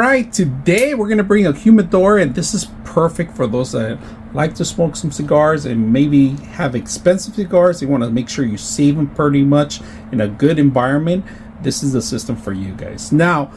right, today we're gonna bring a humidor, and this is perfect for those that like to smoke some cigars and maybe have expensive cigars. You want to make sure you save them pretty much in a good environment. This is the system for you guys. Now,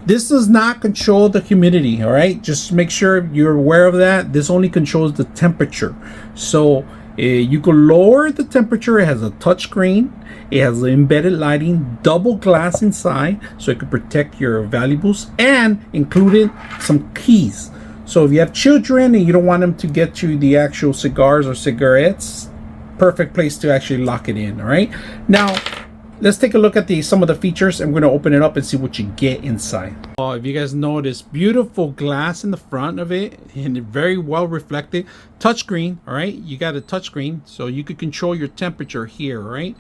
this does not control the humidity, all right? Just make sure you're aware of that. This only controls the temperature. So you can lower the temperature. It has a touch screen. It has embedded lighting, double glass inside, so it can protect your valuables, and included some keys. So if you have children and you don't want them to get you the actual cigars or cigarettes, perfect place to actually lock it in. All right. Now, let's take a look at some of the features, and we're going to open it up and see what you get inside. If you guys notice, beautiful glass in the front of it, and very well reflected. Touchscreen, all right? You got a touchscreen, so you could control your temperature here, right?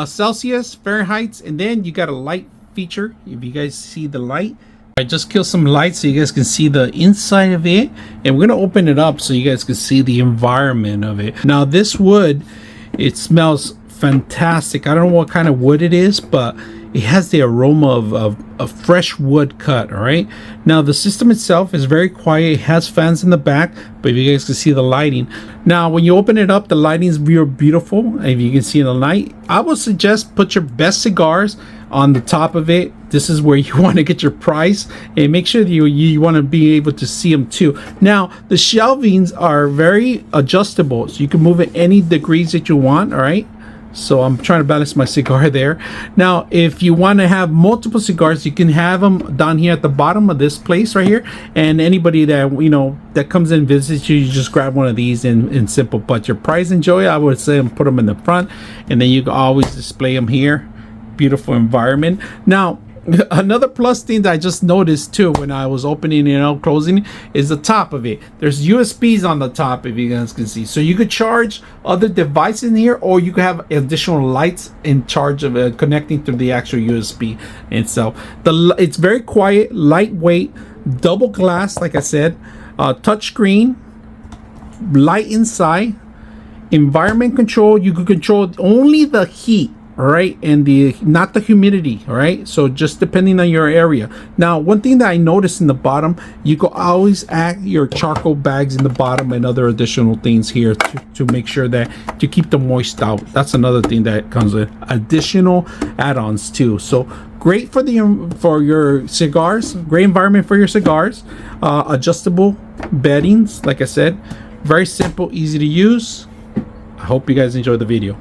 Celsius, Fahrenheit, and then you got a light feature. If you guys see the light, I just killed some lights so you guys can see the inside of it, and we're going to open it up so you guys can see the environment of it. Now, this wood, it smells fantastic. I don't know what kind of wood it is, but it has the aroma of fresh wood cut. All right, now the system itself is very quiet. It has fans in the back, but if you guys can see the lighting, now when you open it up, the lighting is real beautiful. If you can see the light, I would suggest put your best cigars on the top of it. This is where you want to get your price, and make sure that you want to be able to see them too. Now, the shelvings are very adjustable, so you can move it any degrees that you want. All right, so I'm trying to balance my cigar there. Now, if you want to have multiple cigars, you can have them down here at the bottom of this place right here. And anybody that, you know, that comes in and visits you, you just grab one of these in simple. But your prize and joy, I would say, put them in the front, and then you can always display them here. Beautiful environment. Now, another plus thing that I just noticed too when I was opening it and closing it is the top of it. There's USBs on the top, if you guys can see, so you could charge other devices in here, or you could have additional lights in charge of connecting to the actual USB itself. It's very quiet, lightweight, double glass, like I said, touch screen, light inside, environment control. You could control only the heat, all right, and not the humidity. All right, so just depending on your area. Now, one thing that I noticed in the bottom, you can always add your charcoal bags in the bottom and other additional things here to make sure that to keep the moist out. That's another thing that comes with additional add-ons too. So great for your cigars, great environment for your cigars. Adjustable beddings, like I said, very simple, easy to use. I hope you guys enjoyed the video.